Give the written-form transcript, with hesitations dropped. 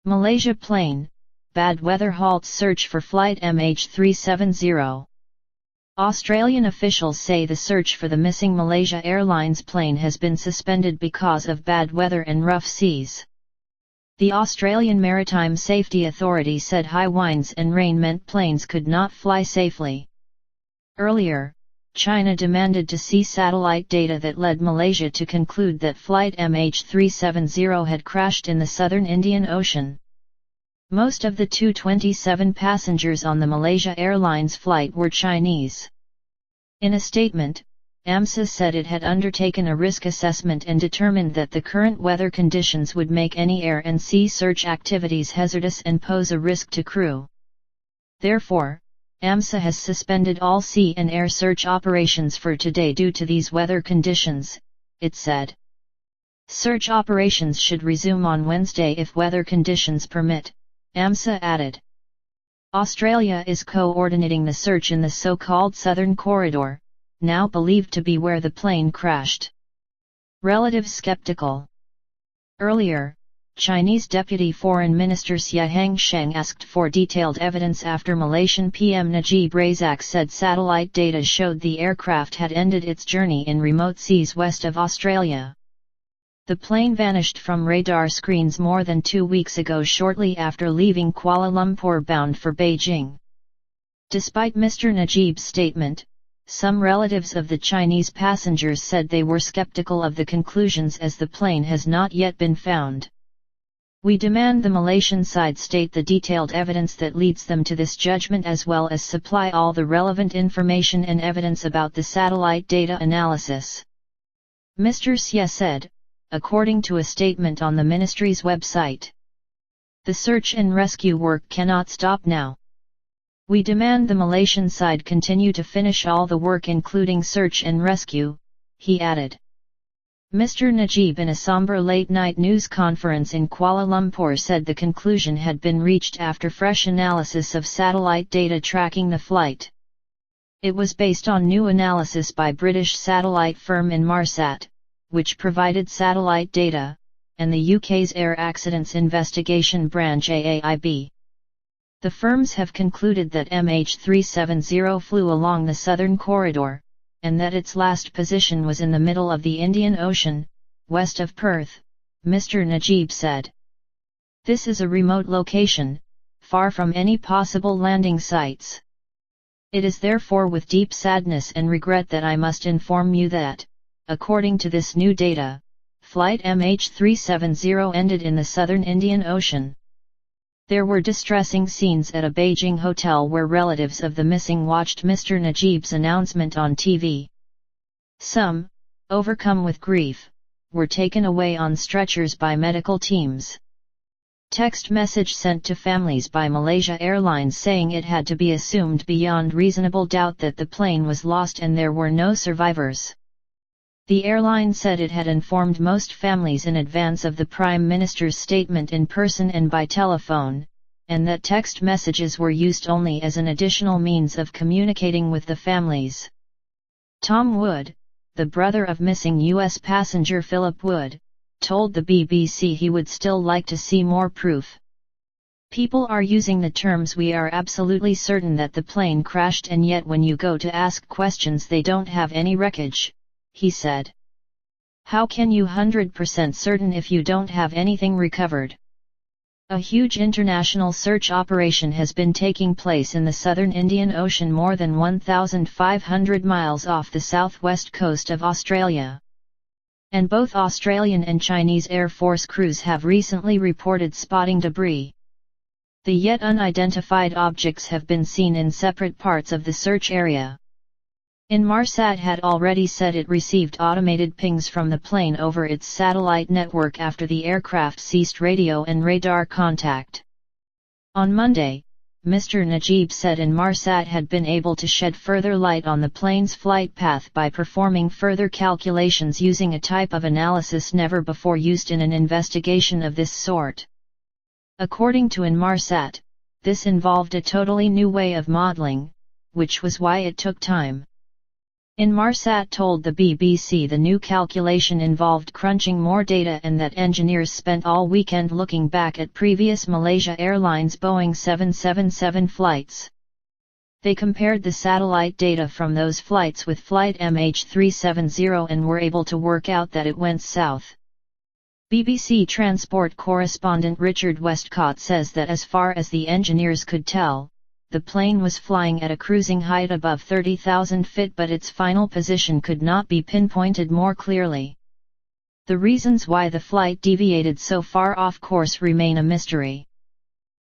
Malaysia plane, bad weather halts search for flight MH370. Australian officials say the search for the missing Malaysia Airlines plane has been suspended because of bad weather and rough seas. The Australian Maritime Safety Authority said high winds and rain meant planes could not fly safely. Earlier, China demanded to see satellite data that led Malaysia to conclude that flight MH370 had crashed in the southern Indian Ocean. Most of the 227 passengers on the Malaysia Airlines flight were Chinese. In a statement, AMSA said it had undertaken a risk assessment and determined that the current weather conditions would make any air and sea search activities hazardous and pose a risk to crew. Therefore, AMSA has suspended all sea and air search operations for today due to these weather conditions, it said. Search operations should resume on Wednesday if weather conditions permit, AMSA added. Australia is coordinating the search in the so-called Southern Corridor, now believed to be where the plane crashed. Relatives skeptical. Earlier, Chinese Deputy Foreign Minister Xie Hangsheng asked for detailed evidence after Malaysian PM Najib Razak said satellite data showed the aircraft had ended its journey in remote seas west of Australia. The plane vanished from radar screens more than 2 weeks ago shortly after leaving Kuala Lumpur bound for Beijing. Despite Mr. Najib's statement, some relatives of the Chinese passengers said they were skeptical of the conclusions as the plane has not yet been found. We demand the Malaysian side state the detailed evidence that leads them to this judgment as well as supply all the relevant information and evidence about the satellite data analysis. Mr. Xie said, according to a statement on the ministry's website. The search and rescue work cannot stop now. We demand the Malaysian side continue to finish all the work including search and rescue, he added. Mr. Najib in a somber late-night news conference in Kuala Lumpur said the conclusion had been reached after fresh analysis of satellite data tracking the flight. It was based on new analysis by British satellite firm Inmarsat, which provided satellite data, and the UK's Air Accidents Investigation Branch AAIB. The firms have concluded that MH370 flew along the southern corridor, and that its last position was in the middle of the Indian Ocean, west of Perth, Mr. Najib said. This is a remote location, far from any possible landing sites. It is therefore with deep sadness and regret that I must inform you that, according to this new data, flight MH370 ended in the southern Indian Ocean. There were distressing scenes at a Beijing hotel where relatives of the missing watched Mr. Najib's announcement on TV. Some, overcome with grief, were taken away on stretchers by medical teams. Text message sent to families by Malaysia Airlines saying it had to be assumed beyond reasonable doubt that the plane was lost and there were no survivors. The airline said it had informed most families in advance of the Prime Minister's statement in person and by telephone, and that text messages were used only as an additional means of communicating with the families. Tom Wood, the brother of missing U.S. passenger Philip Wood, told the BBC he would still like to see more proof. People are using the terms "we are absolutely certain that the plane crashed," and yet when you go to ask questions they don't have any wreckage, he said. How can you 100% certain if you don't have anything recovered? A huge international search operation has been taking place in the southern Indian Ocean more than 1,500 miles off the southwest coast of Australia. And both Australian and Chinese Air Force crews have recently reported spotting debris. The yet unidentified objects have been seen in separate parts of the search area. Inmarsat had already said it received automated pings from the plane over its satellite network after the aircraft ceased radio and radar contact. On Monday, Mr. Najib said Inmarsat had been able to shed further light on the plane's flight path by performing further calculations using a type of analysis never before used in an investigation of this sort. According to Inmarsat, this involved a totally new way of modeling, which was why it took time. Inmarsat told the BBC the new calculation involved crunching more data and that engineers spent all weekend looking back at previous Malaysia Airlines Boeing 777 flights. They compared the satellite data from those flights with flight MH370 and were able to work out that it went south. BBC Transport correspondent Richard Westcott says that as far as the engineers could tell, the plane was flying at a cruising height above 30,000 feet, but its final position could not be pinpointed more clearly. The reasons why the flight deviated so far off course remain a mystery.